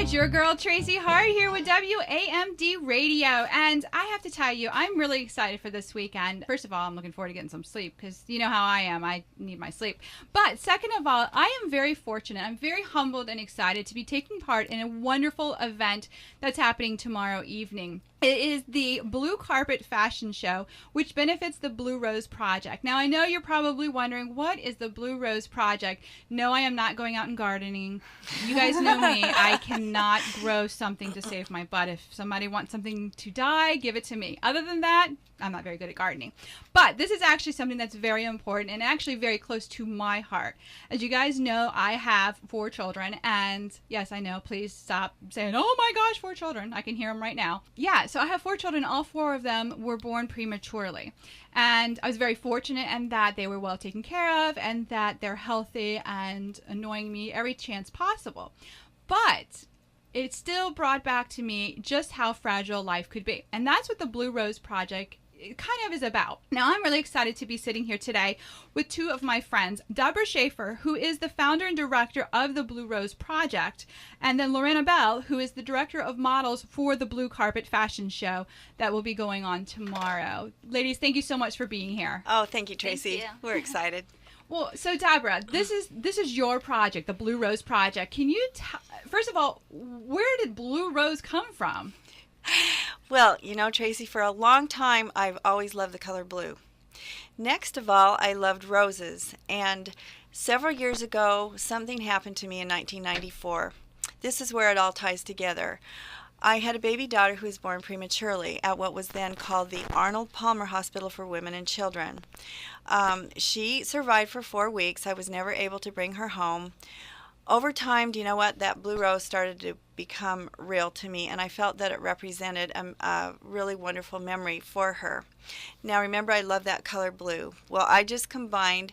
It's your girl Tracy Hart here with WAMD Radio, and I have to tell you, I'm really excited for this weekend. First of all, I'm looking forward to getting some sleep because you know how I am. I need my sleep. But second of all, I am very fortunate. I'm very humbled and excited to be taking part in a wonderful event that's happening tomorrow evening. It is the Blue Carpet Fashion Show, which benefits the Blue Rose Project. Now, I know you're probably wondering, what is the Blue Rose Project? No, I am not going out and gardening. You guys know me. I cannot grow something to save my butt. If somebody wants something to die, give it to me. Other than that, I'm not very good at gardening. But this is actually something that's very important and actually very close to my heart. As you guys know, I have 4 children. And yes, I know, please stop saying, oh my gosh, 4 children. I can hear them right now. Yeah, so I have 4 children. All 4 of them were born prematurely. And I was very fortunate in that they were well taken care of and that they're healthy and annoying me every chance possible. But it still brought back to me just how fragile life could be. And that's what the Blue Rose Project kind of is about. Now, I'm really excited to be sitting here today with 2 of my friends, Debra Shaffer, who is the founder and director of the Blue Rose Project, and then Laurena, who is the director of models for the Blue Carpet Fashion Show that will be going on tomorrow. Ladies, thank you so much for being here. Oh, thank you, Tracy. Thank you. We're excited. Well, so Debra, this is your project, the Blue Rose Project. Can you, first of all, where did Blue Rose come from? Well, you know, Tracy, for a long time, I've always loved the color blue. Next of all, I loved roses. And several years ago, something happened to me in 1994. This is where it all ties together. I had a baby daughter who was born prematurely at what was then called the Arnold Palmer Hospital for Women and Children. She survived for 4 weeks. I was never able to bring her home. Over time, do you know what? That blue rose started to become real to me, and I felt that it represented a really wonderful memory for her. Now, remember, I love that color blue. Well, I just combined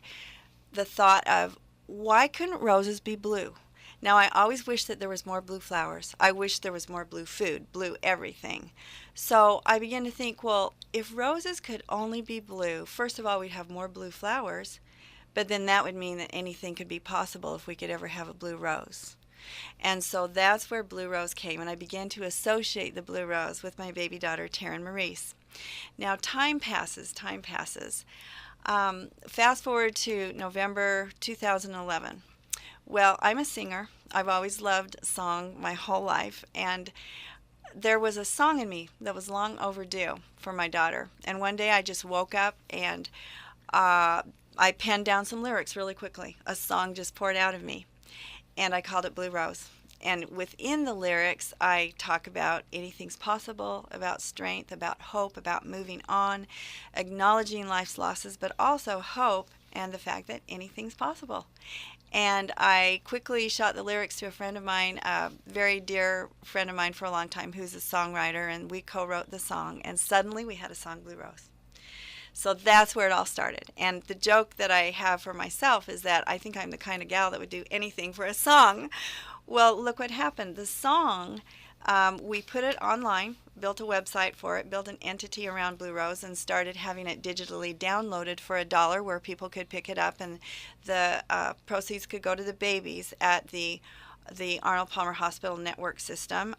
the thought of, why couldn't roses be blue? Now, I always wish that there was more blue flowers. I wish there was more blue food, blue everything. So I began to think, well, if roses could only be blue, first of all, we'd have more blue flowers. But then that would mean that anything could be possible if we could ever have a blue rose. And so that's where Blue Rose came, and I began to associate the blue rose with my baby daughter, Taryn Maurice. Now, time passes. Fast forward to November 2011. Well, I'm a singer. I've always loved song my whole life, and there was a song in me that was long overdue for my daughter. And one day I just woke up and I penned down some lyrics really quickly. A song just poured out of me, and I called it Blue Rose. And within the lyrics, I talk about anything's possible, about strength, about hope, about moving on, acknowledging life's losses, but also hope and the fact that anything's possible. And I quickly shot the lyrics to a friend of mine, a very dear friend of mine for a long time, who's a songwriter, and we co-wrote the song, and suddenly we had a song, Blue Rose. So that's where it all started. And the joke that I have for myself is that I think I'm the kind of gal that would do anything for a song. Well, look what happened. The song, we put it online, built a website for it, built an entity around Blue Rose, and started having it digitally downloaded for $1 where people could pick it up, and the proceeds could go to the babies at the Arnold Palmer Hospital network system,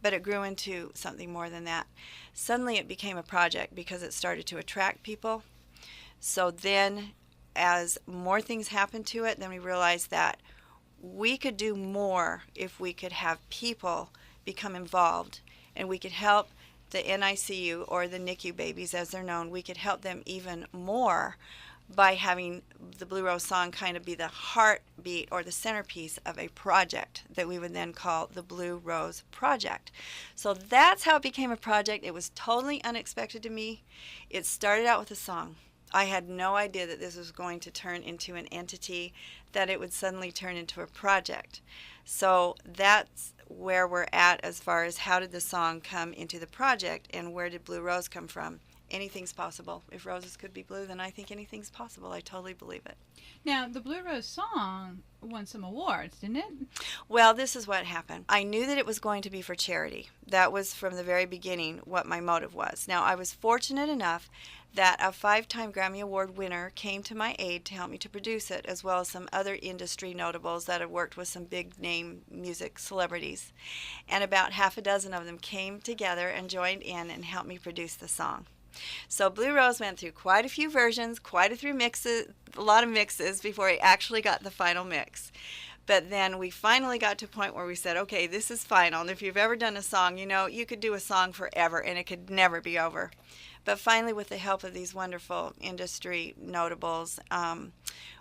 but it grew into something more than that. Suddenly it became a project because it started to attract people. So then as more things happened to it, then we realized that we could do more if we could have people become involved, and we could help the NICU, or the NICU babies as they're known. We could help them even more by having the Blue Rose song kind of be the heartbeat or the centerpiece of a project that we would then call the Blue Rose Project. So that's how it became a project. It was totally unexpected to me. It started out with a song. I had no idea that this was going to turn into an entity, that it would suddenly turn into a project. So that's where we're at as far as how did the song come into the project and where did Blue Rose come from. Anything's possible. If roses could be blue, then I think anything's possible. I totally believe it. Now, the Blue Rose song won some awards, didn't it? Well, this is what happened. I knew that it was going to be for charity. That was from the very beginning what my motive was. Now, I was fortunate enough that a 5-time Grammy Award winner came to my aid to help me to produce it, as well as some other industry notables that have worked with some big name music celebrities. And about half a dozen of them came together and joined in and helped me produce the song. So Blue Rose went through quite a few versions, quite a few mixes, a lot of mixes before he actually got the final mix. But then we finally got to a point where we said, okay, this is final. And if you've ever done a song, you know, you could do a song forever and it could never be over. But finally, with the help of these wonderful industry notables,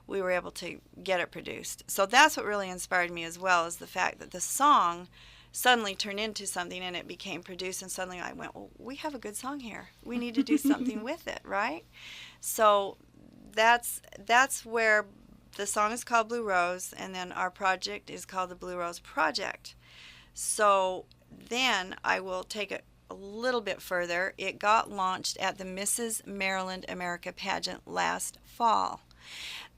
we were able to get it produced. So that's what really inspired me as well, is the fact that the song suddenly turned into something and it became produced, and suddenly I went, well, we have a good song here. We need to do something with it, right? So that's where the song is called Blue Rose, and then our project is called the Blue Rose Project. So then I will take it a little bit further. It got launched at the Mrs. Maryland America pageant last fall.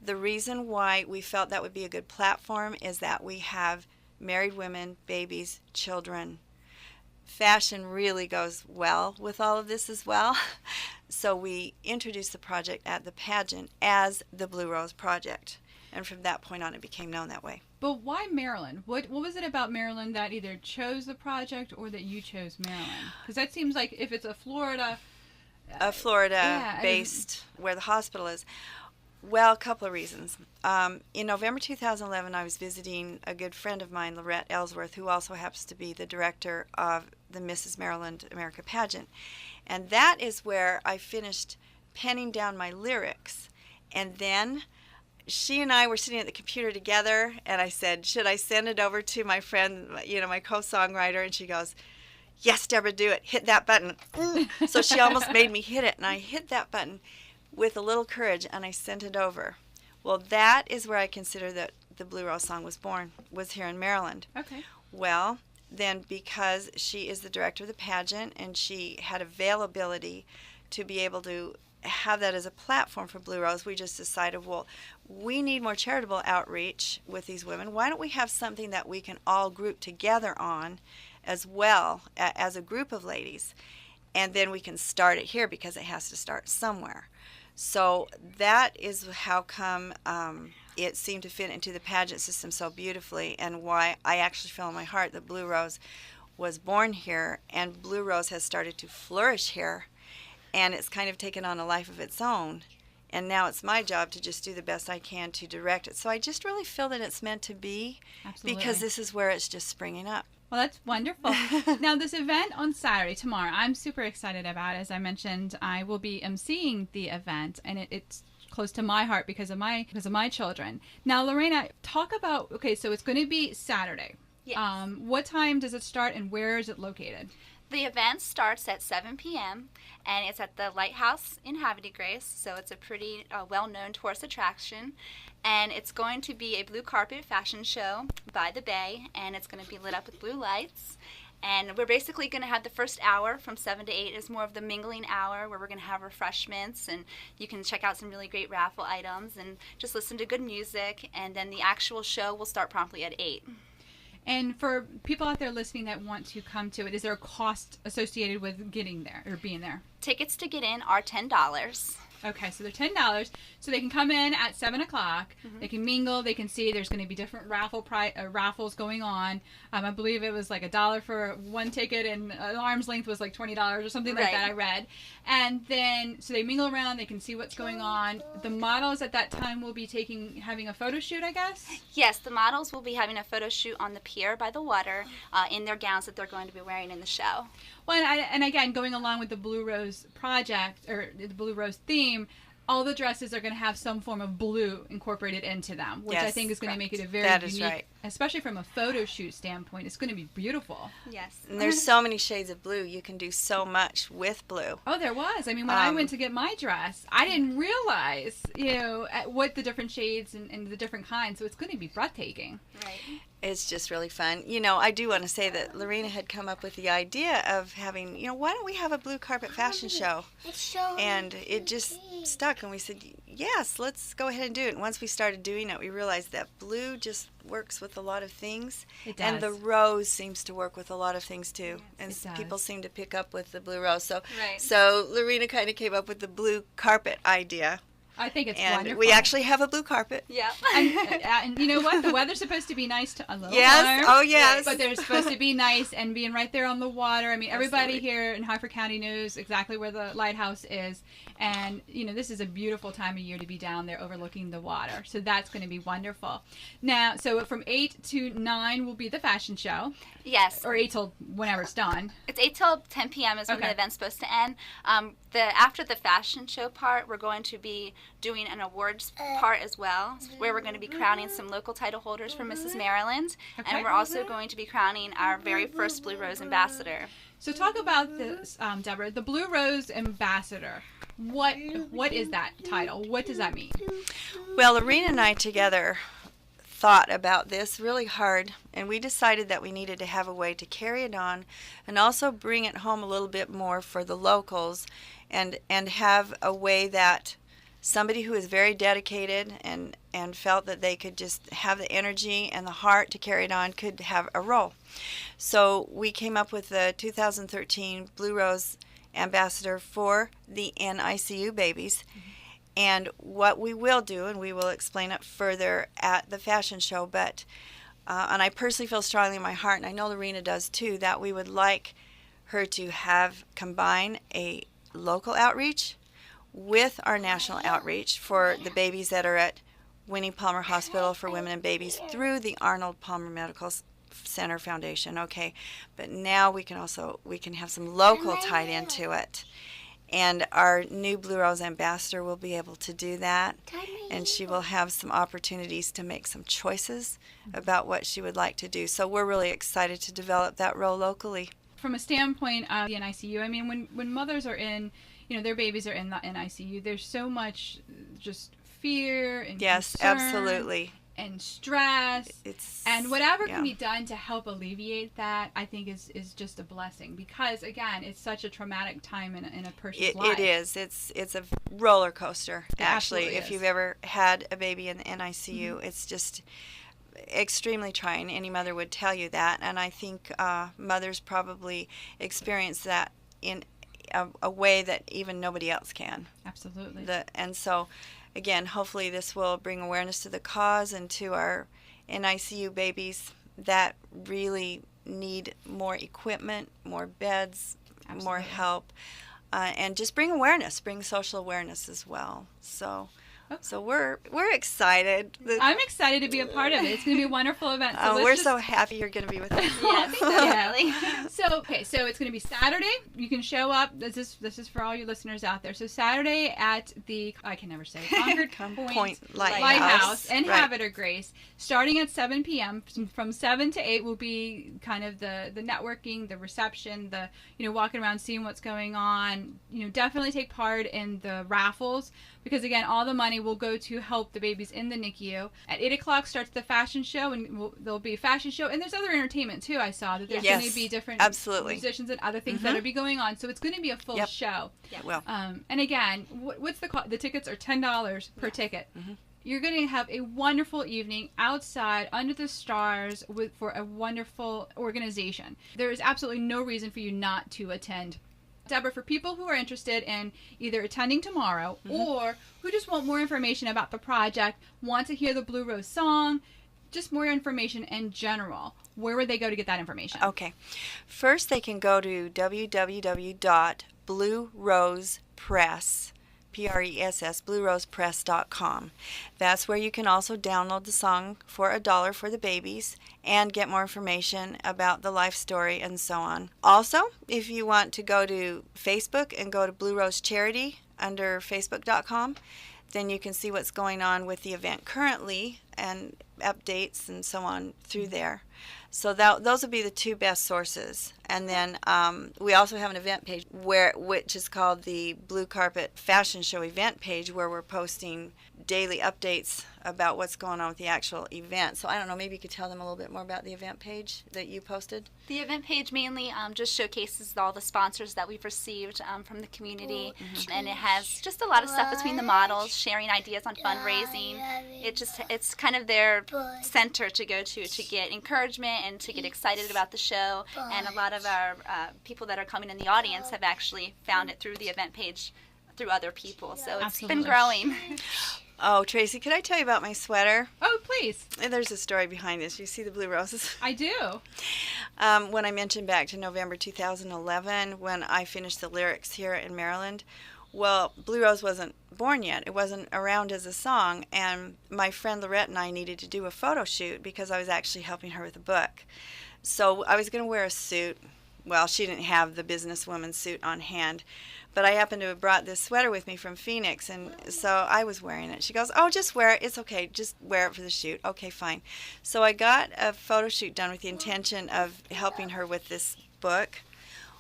The reason why we felt that would be a good platform is that we have married women, babies, children. Fashion really goes well with all of this as well. So we introduced the project at the pageant as the Blue Rose Project. And from that point on, it became known that way. But why Maryland? What was it about Maryland that either chose the project or that you chose Maryland? Because that seems like if it's a Florida... Florida-based, where the hospital is. Well, a couple of reasons. In November 2011, I was visiting a good friend of mine, Loretta Ellsworth, who also happens to be the director of the Mrs. Maryland America pageant. And that is where I finished penning down my lyrics. And then she and I were sitting at the computer together, and I said, should I send it over to my friend, you know, my co-songwriter? And she goes, yes, Debra, do it. Hit that button. So she almost made me hit it, and I hit that button with a little courage, and I sent it over. Well, that is where I consider that the Blue Rose song was born, was here in Maryland. Okay. Well, then because she is the director of the pageant, and she had availability to be able to have that as a platform for Blue Rose, we just decided, well, we need more charitable outreach with these women. Why don't we have something that we can all group together on as well as a group of ladies? And then we can start it here, because it has to start somewhere. So that is how come it seemed to fit into the pageant system so beautifully, and why I actually feel in my heart that Blue Rose was born here, and Blue Rose has started to flourish here. And it's kind of taken on a life of its own. And now it's my job to just do the best I can to direct it. So I just really feel that it's meant to be. Absolutely. Because this is where it's just springing up. Well, that's wonderful. Now, this event on Saturday, tomorrow, I'm super excited about. As I mentioned, I will be emceeing the event, and it's close to my heart because of my children. Now, Laurena, talk about, okay, so it's going to be Saturday. Yes. What time does it start, and where is it located? The event starts at 7 p.m. and it's at the Lighthouse in Havre de Grace, so it's a pretty well-known tourist attraction. And it's going to be a blue carpet fashion show by the bay, and it's going to be lit up with blue lights. And we're basically going to have the first hour from 7 to 8 is more of the mingling hour, where we're going to have refreshments, and you can check out some really great raffle items and just listen to good music. And then the actual show will start promptly at 8. And for people out there listening that want to come to it, is there a cost associated with getting there or being there? Tickets to get in are $10. Okay, so they're $10. So they can come in at 7 o'clock. Mm-hmm. They can mingle. They can see there's going to be different raffles going on. I believe it was like $1 for one ticket, and an arm's length was like $20 or something like that, I read. And then, so they mingle around. They can see what's going on. The models at that time will be having a photo shoot, I guess? Yes, the models will be having a photo shoot on the pier by the water in their gowns that they're going to be wearing in the show. Well, and again, going along with the Blue Rose project, or the Blue Rose theme, all the dresses are going to have some form of blue incorporated into them, which I think is going to make it a very unique, especially from a photo shoot standpoint. It's going to be beautiful. Yes. And there's so many shades of blue. You can do so much with blue. Oh, there was. I mean, when I went to get my dress, I didn't realize, what the different shades and the different kinds. So it's going to be breathtaking. Right. It's just really fun. I do want to say that Laurena had come up with the idea of having, why don't we have a blue carpet fashion show? And it just stuck, and we said, yes, let's go ahead and do it. And once we started doing it, we realized that blue just works with a lot of things. It does. And the rose seems to work with a lot of things too. Yes, And it people does. seem to pick up with the blue rose. So, Right. so Laurena kind of came up with the blue carpet idea. I think it's And wonderful. we actually have a blue carpet. Yeah. And you know what? The weather's supposed to be nice, a little Yes. warm. Oh, yes. But they're supposed to be nice and being right there on the water. I mean, everybody Absolutely. here in Hartford County knows exactly where the lighthouse is. And, you know, this is a beautiful time of year to be down there overlooking the water. So that's going to be wonderful. Now, so from 8 to 9 will be the fashion show. Yes. Or 8 till whenever it's done. It's 8 till 10 p.m. is when Okay. the event's supposed to end. After the fashion show part, we're going to be doing an awards part as well, where we're going to be crowning some local title holders for Mrs. Maryland. Okay. And we're also going to be crowning our very first Blue Rose ambassador. So talk about this, Debra, the Blue Rose Ambassador. What is that title? What does that mean? Well, Laurena and I together thought about this really hard, and we decided that we needed to have a way to carry it on and also bring it home a little bit more for the locals, and have a way that somebody who is very dedicated and felt that they could just have the energy and the heart to carry it on could have a role. So we came up with the 2013 Blue Rose Ambassador for the NICU babies. And what we will do, and we will explain it further at the fashion show, but, and I personally feel strongly in my heart, and I know Laurena does too, that we would like her to combine a local outreach with our national outreach for the babies that are at Winnie Palmer Hospital for Women and Babies through the Arnold Palmer Medical Center Foundation. Okay, but now we can have some local tied into it. And our new Blue Rose Ambassador will be able to do that. And she will have some opportunities to make some choices about what she would like to do. So we're really excited to develop that role locally. From a standpoint of the NICU, I mean, when mothers are in, you know, their babies are in the NICU, there's so much just fear and Yes, concern absolutely. and stress. And whatever yeah. can be done to help alleviate that, I think is just a blessing, because again, it's such a traumatic time in a person's life. It is. It's a roller coaster, It actually. absolutely If is. you've ever had a baby in the NICU, it's just extremely trying. Any mother would tell you that, and I think mothers probably experience that in a way that even nobody else can. Absolutely. And so, again, hopefully this will bring awareness to the cause and to our NICU babies that really need more equipment, more beds, more Absolutely. help, and just bring awareness, bring social awareness as well. So we're excited. I'm excited to be a part of it. It's going to be a wonderful event. So We're so happy you're going to be with us. Yes, definitely. So it's going to be Saturday. You can show up. This is for all you listeners out there. So Saturday at the, I can never say, Concord Point Lighthouse and Right. Havre de Grace, starting at 7 p.m. From 7 to 8 will be kind of the networking, the reception, the, you know, walking around, seeing what's going on. You know, definitely take part in the raffles, because again, all the money will go to help the babies in the NICU. At 8 o'clock starts the fashion show, and there'll be a fashion show, and there's other entertainment too. I saw that there's Yes, going to be different absolutely. musicians and other things that will be going on. So it's going to be a full Yep. show. Well, And again, what's the cost? The tickets are $10 per ticket. You're going to have a wonderful evening outside under the stars for a wonderful organization. There is absolutely no reason for you not to attend. Debra, for people who are interested in either attending tomorrow or who just want more information about the project, want to hear the Blue Rose song, just more information in general, where would they go to get that information? okay. First, they can go to www.bluerosepress, Press, bluerosepress.com. That's where you can also download the song for $1 for the babies and get more information about the life story and so on. Also, if you want to go to Facebook and go to Blue Rose Charity under facebook.com, then you can see what's going on with the event currently and updates and so on through there. So those would be the two best sources. And then we also have an event page which is called the Blue Carpet Fashion Show event page, where we're posting daily updates about what's going on with the actual event. So I don't know, maybe you could tell them a little bit more about the event page that you posted. The event page mainly just showcases all the sponsors that we've received from the community, and it has just a lot of stuff between the models, sharing ideas on fundraising. It's kind of their center to go to get encouragement and to get excited about the show. And a lot of our people that are coming in the audience have actually found it through the event page through other people. So it's been growing. Oh, Tracy, could I tell you about my sweater? Oh, please. And there's a story behind this. You see the blue roses? I do. When I mentioned back to November 2011, when I finished the lyrics here in Maryland, well, Blue Rose wasn't born yet. It wasn't around as a song, and my friend Laurena and I needed to do a photo shoot because I was actually helping her with a book. So I was going to wear a suit. Well, she didn't have the businesswoman suit on hand, but I happened to have brought this sweater with me from Phoenix, and so I was wearing it. She goes, "Oh, just wear it. It's okay. Just wear it for the shoot." Okay, fine. So I got a photo shoot done with the intention of helping her with this book.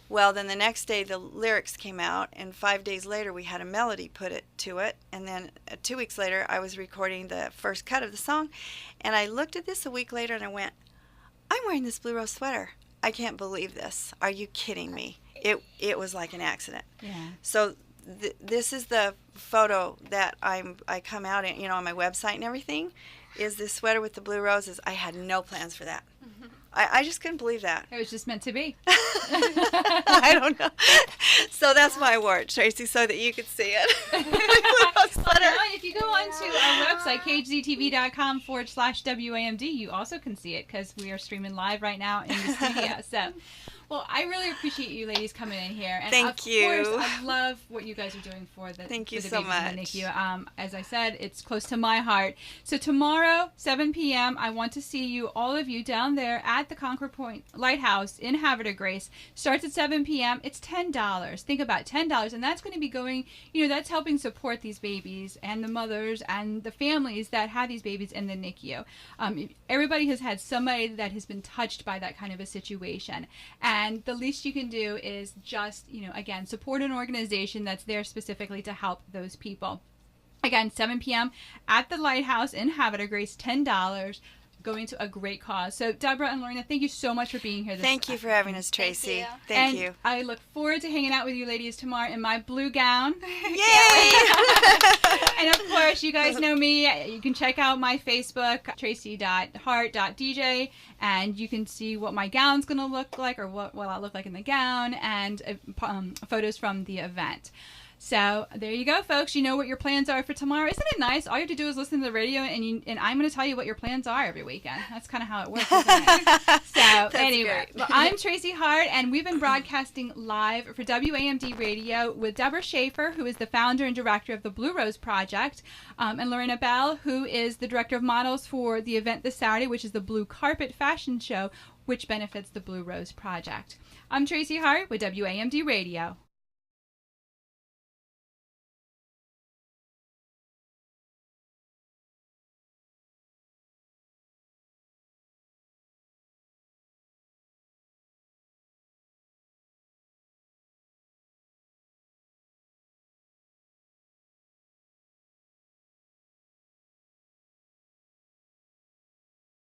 Well, then the next day the lyrics came out, and 5 days later we had a melody put to it, and then 2 weeks later I was recording the first cut of the song, and I looked at this a week later and I went, "I'm wearing this Blue Rose sweater. I can't believe this. Are you kidding me?" It was like an accident. Yeah. So this is the photo that I come out in, on my website and everything, is this sweater with the blue roses. I had no plans for that. I just couldn't believe that. It was just meant to be. I don't know. So that's why I wore it, Tracy, so that you could see it. If you go onto our website, khztv.com/WAMD, you also can see it because we are streaming live right now in the studio. So, well, I really appreciate you ladies coming in here. And Thank you. Of course, I love what you guys are doing for the Thank you for the so babies in the much. NICU. As I said, it's close to my heart. So tomorrow, 7 p.m., I want to see you, all of you, down there at the Concord Point Lighthouse in Havre de Grace. Starts at 7 p.m. It's $10. Think about $10, and that's going to be going, that's helping support these babies and the mothers and the families that have these babies in the NICU. Everybody has had somebody that has been touched by that kind of a situation, and the least you can do is just, again, support an organization that's there specifically to help those people. Again, 7 p.m. at the Lighthouse in Havre de Grace, $10. Going to a great cause. So, Debra and Laurena, thank you so much for being here. Thank you for having us, Tracy. Thank you. I look forward to hanging out with you ladies tomorrow in my blue gown. Yay! And of course, you guys know me. You can check out my Facebook, tracy.hart.dj, and you can see what my gown's going to look like, or what I'll look like in the gown, and photos from the event. So there you go, folks. You know what your plans are for tomorrow. Isn't it nice? All you have to do is listen to the radio, and I'm going to tell you what your plans are every weekend. That's kind of how it works, isn't it? So anyway, well, I'm Tracy Hart, and we've been broadcasting live for WAMD Radio with Debra Shaffer, who is the founder and director of the Blue Rose Project, and Laurena Bell, who is the director of models for the event this Saturday, which is the Blue Carpet Fashion Show, which benefits the Blue Rose Project. I'm Tracy Hart with WAMD Radio.